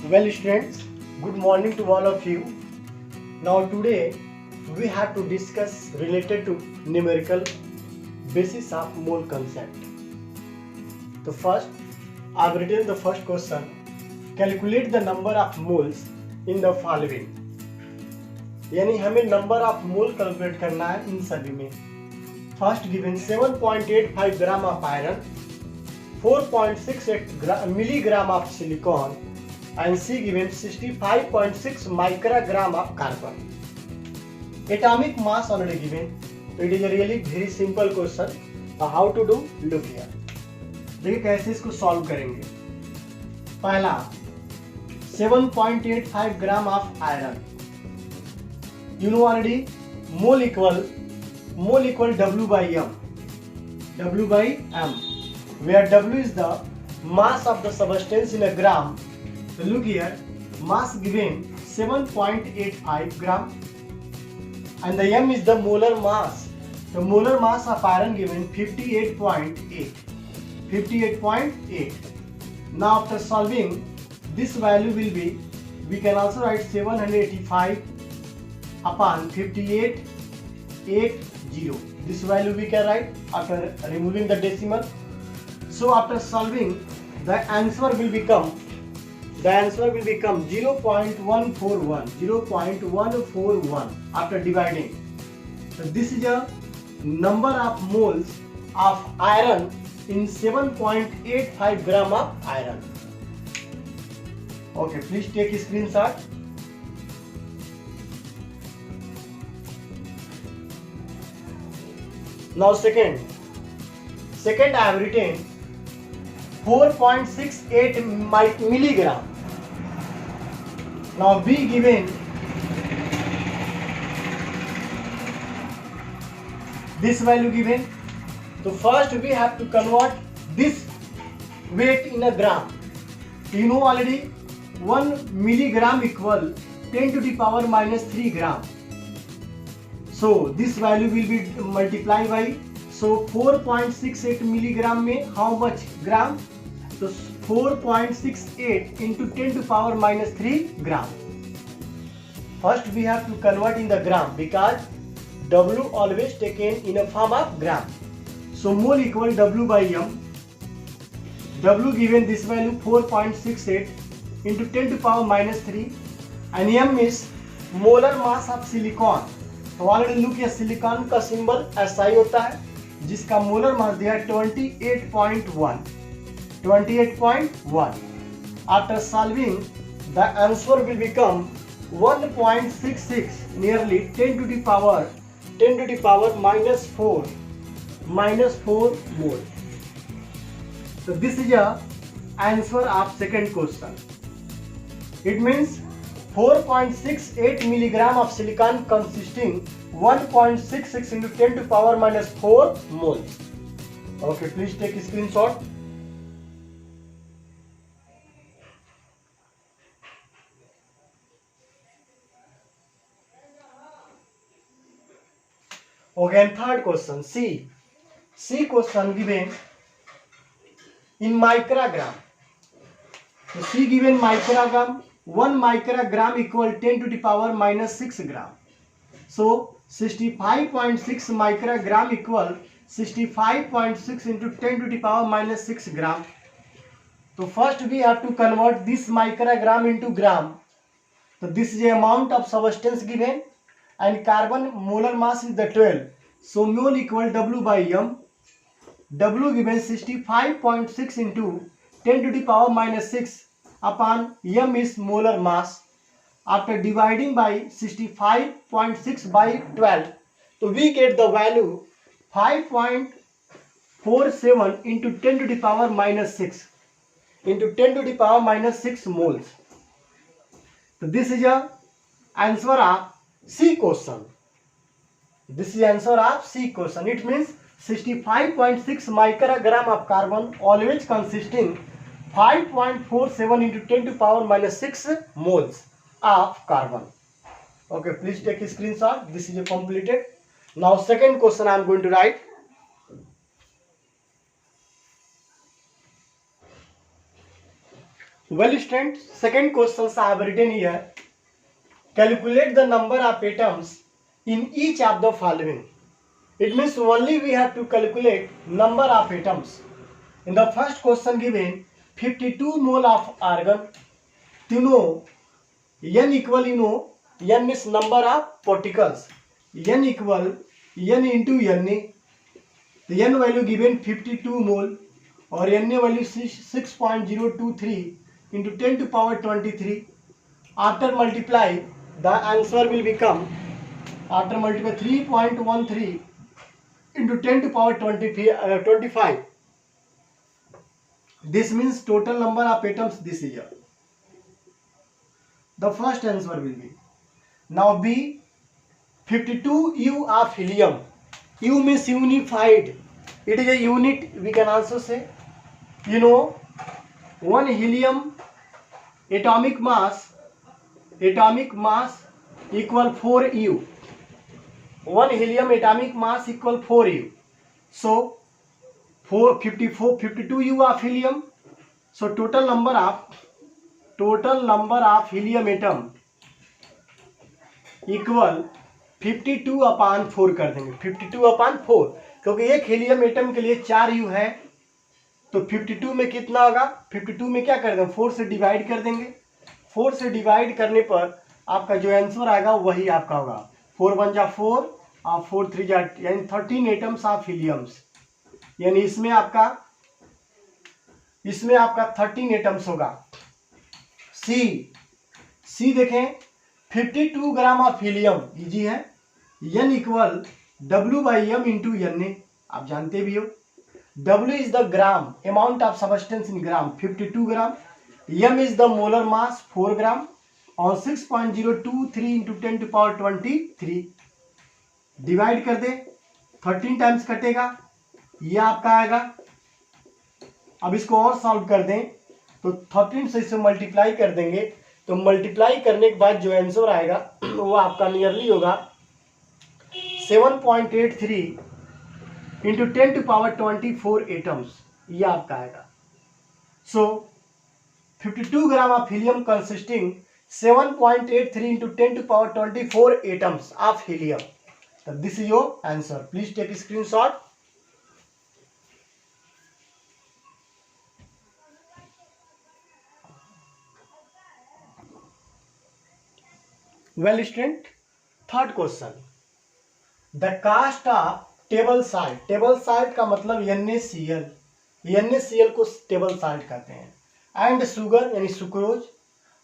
Well, students, good morning to all of you. Now, today we have to discuss related to numerical basis of mole concept. The first, I've written the first question. Calculate the number of moles in the following. यानी हमें number of mole calculate करना है इन सभी में. First given 7.85 gram of iron, 4.68 milligram of silicon, and C given 65.6 microgram of carbon. Atomic mass already given. So it is a really very simple question. How to do? Look here. देखिए कैसे इसको solve करेंगे. पहला 7.85 gram of iron. You know already mole equal W by M. W by M. Where W is the mass of the substance in a gram. So look here, mass given 7.85 gram, and the M is the molar mass. The molar mass of iron given 58.8. 58.8. Now after solving, this value will be, we can also write 785 upon 58.80. This value we can write after removing the decimal. So after solving, the answer will become 0.141. 0.141 after dividing. So this is a number of moles of iron in 7.85 gram of iron. Okay, please take a screenshot. Now second I have written 4.68 milligram. Now B given this value given. So first we have to convert this weight in a gram. You know already 1 milligram equal 10 to the power minus 3 gram. So this value will be multiplied by, so 4.68 milligram में how much gram? So 4.68 into 10 to power minus 3 gram. First we have to convert in the gram because W always taken in a form of gram. So mole equal W by M. W given this value 4.68 into 10 to power minus 3, and M is molar mass of silicon. तो already look या silicon का symbol SI होता है जिसका molar mass दिया 28.1. After solving, the answer will become 1.66, nearly 10 to the power minus 4 mole. So this is a answer of second question. It means 4.68 milligram of silicon consisting 1.66 into 10 to power minus 4 moles. Okay, please take a screenshot. Okay, and third question, C question given in microgram. So C given microgram, 1 microgram equal 10 to the power minus 6 gram. So 65.6 microgram equal 65.6 into 10 to the power minus 6 gram. So first we have to convert this microgram into gram. So this is the amount of substance given, and carbon molar mass is the 12. So mole equal W by M. W given 65.6 into 10 to the power minus 6 upon M is molar mass. After dividing by 65.6 by 12, so we get the value 5.47 into 10 to the power minus 6 into 10 to the power minus 6 moles. So this is the answer of C question. This is the answer of C question. It means 65.6 microgram of carbon always consisting 5.47 into 10 to power minus 6 moles of carbon. Okay, please take a screenshot. This is completed. Now second question I am going to write. Well, students, second question I have written here. Calculate the number of atoms in each of the following. It means only we have to calculate number of atoms. In the first question given 52 mole of argon. You know N equal, N means number of particles. N equal N into Na. The N value given 52 mole और Na value 6.023 into 10 to power 23. After multiply, the answer will become, after multiply 3.13 into 10 to power 25. This means total number of atoms this is here. The first answer will be. Now B, 52 U of helium. U means unified. It is a unit, we can also say. One helium atomic mass equal 4 U. One helium atomic mass equal 4 U. So 52 U of helium. So total number of helium atom equal 52/4 कर देंगे. 52/4 क्योंकि एक helium atom के लिए 4 you है, तो 52 में कितना होगा? 52 में क्या कर देंगे? 4 से डिवाइड कर देंगे. 4 से डिवाइड करने पर आपका जो आंसर आएगा वही आपका होगा. 4 1 जा 4 और 4 3 जा, यानी 13 एटम्स ऑफ हीलियम्स. यानी इसमें आपका 13 एटम्स होगा. सी देखें, 52 ग्राम ऑफ हीलियम इजी है. N equal W/m into Na. आप जानते भी हो W is the gram, amount of substance in gram 52 gram. M is the molar mass 4 ग्राम और 6.023 इंटू 10 टू पावर 23. डिवाइड कर दे, 13 टाइम्स कटेगा, ये आपका आएगा. अब इसको और सॉल्व कर दें तो 13 से इसे मल्टीप्लाई कर देंगे, तो मल्टीप्लाई करने के बाद जो आंसर आएगा वो आपका नियरली होगा 7.83 इंटू 10 टू पावर 24 एटम्स. ये आपका आएगा. So 52 gram of helium consisting 7.83 into 10 to power 24 atoms of helium. This is your answer. Please take screenshot. Well, student, third question. The cost of table salt. Table salt का मतलब NaCl. NaCl को table salt कहते हैं. And sugar यानी sucrose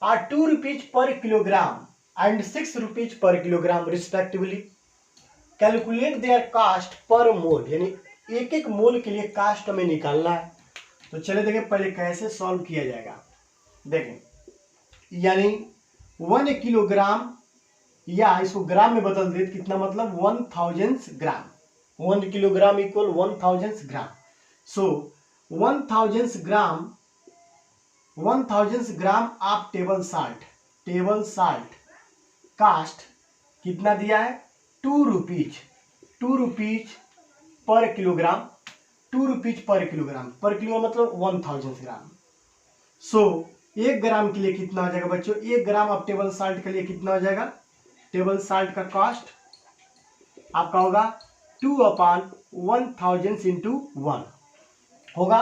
are 2 rupees per kilogram and 6 rupees per kilogram respectively. Calculate their cost per mole. यानी एक एक मोल के लिए कास्ट हमें निकालना है. तो चले देखें पहले कैसे सॉल्व किया जाएगा. देखें, यानी 1 किलोग्राम, या इसको ग्राम में बदल दे, कितना मतलब 1000 gram. 1 kilogram equal 1000 gram. So 1000 gram of table salt cost कितना दिया है? 2 rupees per kilogram. 2 rupees per kilogram मतलब 1000 ग्राम. सो 1 ग्राम के लिए कितना हो जाएगा बच्चों? 1 ग्राम ऑफ टेबल साल्ट के लिए कितना हो जाएगा? टेबल साल्ट का कॉस्ट आपका होगा 2/1000 इंटू 1 होगा.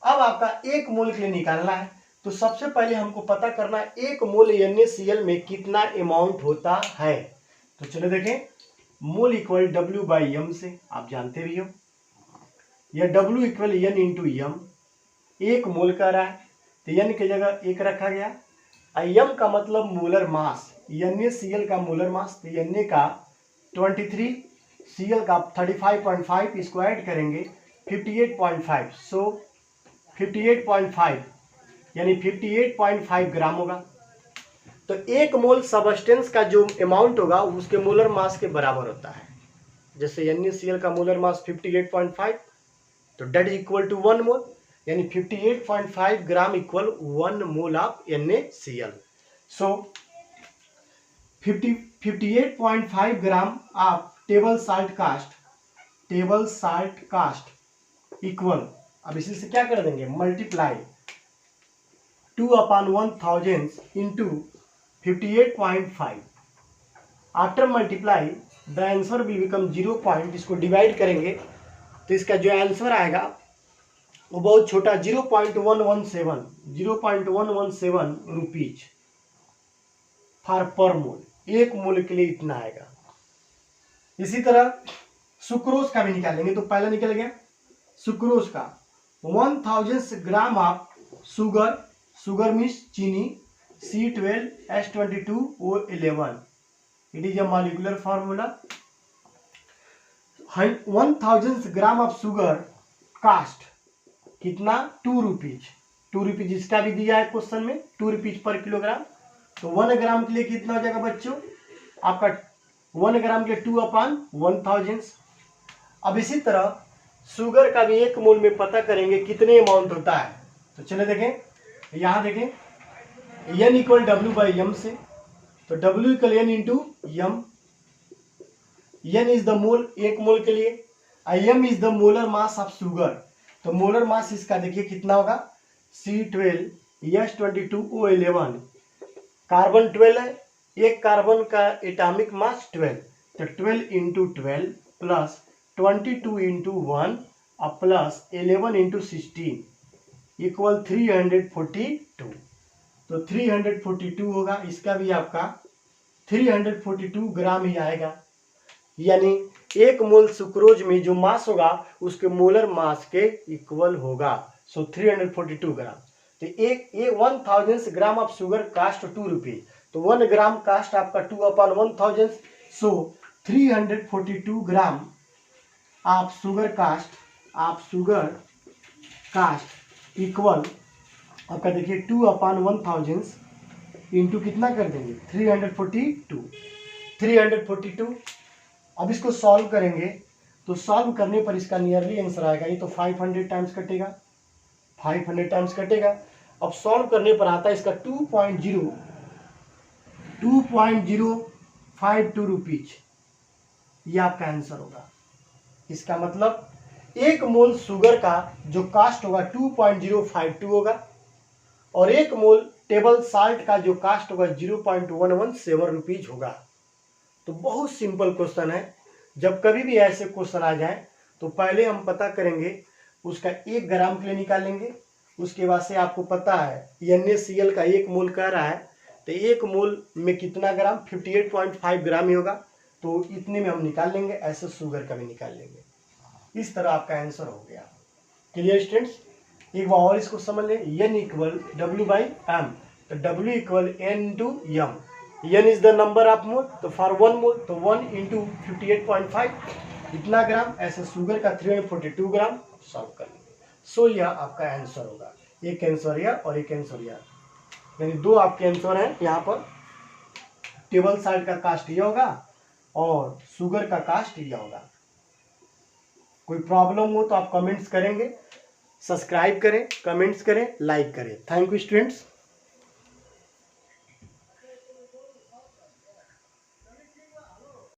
अब आपका 1 मोल के लिए निकालना है, तो सबसे पहले हमको पता करना है 1 मोल NaCl में कितना अमाउंट होता है. तो चलो देखें, मोल इक्वल W/m से आप जानते भी हो, या W equal N into m. 1 मोल का रहा है तो N की जगह 1 रखा गया. m का मतलब मोलर मास. NaCl का मोलर मास, तो Na का 23, Cl का 35.5, इसको ऐड करेंगे 58.5. सो 58.5 यानी 58.5 ग्राम होगा. तो 1 मोल सबस्टेंस का जो अमाउंट होगा उसके मोलर मास के बराबर होता है. जैसे NaCl का मोलर मास 58.5, तो that is equal to 1 mole, यानी 58.5 gram equal 1 mole of NaCl. So 58.5 gram of table salt cost equal, अब इसी से क्या कर देंगे? Multiply 2/1000 into 58.5. After multiply the answer will become 0. इसको डिवाइड करेंगे तो इसका जो आंसर आएगा वो बहुत छोटा 0.117 रुपीज पर मोल, एक मोल के लिए इतना आएगा। इसी तरह सुक्रोज का भी निकालेंगे तो पहला निकल गया सुक्रोज का 1000 gram of sugar, sugar means चीनी, C12H22O11, it is a molecular formula. 1000 gram of sugar cost कितना 2 रुपीज, 2 रुपीज इसका भी दिया है क्वेश्चन में, 2 रुपीज पर किलोग्राम। तो 1 ग्राम के लिए कितना हो जाएगा बच्चों आपका 1 ग्राम के 2/1000। अब इसी तरह शुगर का भी एक मोल में पता करेंगे कितने अमाउंट होता है। तो चले देखें, यहाँ देखें N इक्वल W/M से, तो W equal N into M, N is the mole एक मोल के लिए, M is the molar mass of sugar. तो मोलर मास इसका देखिए कितना होगा C12H22O11, कार्बन 12 है, एक कार्बन का एटॉमिक मास 12, तो 12 इंटू 12 प्लस 22 इंटू 1 और प्लस 11 इंटू 16 इक्वल 342। तो 342 होगा, इसका भी आपका 342 ग्राम ही आएगा। यानी एक मोल सुक्रोज में जो मास होगा उसके मोलर मास के इक्वल होगा। सो 342 ग्राम। तो एक 1000 gram of sugar cost 2 rupees, तो 1 ग्राम कास्ट आपका 2/1000। So 342 gram of sugar cost equal आपका देखिए 2/1000 इंटू कितना कर देंगे 342। अब इसको सॉल्व करेंगे तो सॉल्व करने पर इसका नियरली आंसर आएगा, ये तो 500 टाइम्स कटेगा, 500 टाइम्स कटेगा। अब सॉल्व करने पर आता है इसका 2.052 रुपीज, ये आपका आंसर होगा। इसका मतलब एक मोल शुगर का जो कास्ट होगा 2.052 होगा और एक मोल टेबल साल्ट का जो कास्ट होगा 0.117 रुपीज होगा। तो बहुत सिंपल क्वेश्चन है। जब कभी भी ऐसे क्वेश्चन आ जाए तो पहले हम पता करेंगे उसका 1 ग्राम के लिए निकालेंगे, उसके बाद से आपको पता है NaCl का 1 मोल कह रहा है तो 1 मोल में कितना ग्राम 58.5 ग्राम ही होगा, तो इतने में हम निकाल लेंगे। ऐसे शुगर का भी निकाल लेंगे। इस तरह आपका आंसर हो गया। क्लियर स्टूडेंट्स, एक बार और इसको समझ लें। N इक्वल W/M, तो W equal N into M, N is the number of mole, तो फॉर 1 मोल तो 1 इंटू 58.5 इतना ग्राम, ऐसे शुगर का 342 ग्राम सॉल्व कर लेंगे। सो यह आपका आंसर होगा। एक आंसर यह और एक आंसर यह, यानी 2 आपके आंसर हैं। यहाँ पर टेबल साल्ट का कास्ट यह होगा और शुगर का कास्ट यह होगा। कोई प्रॉब्लम हो तो आप कमेंट्स करेंगे, सब्सक्राइब करें, कमेंट्स करें, लाइक करें। Thank you students.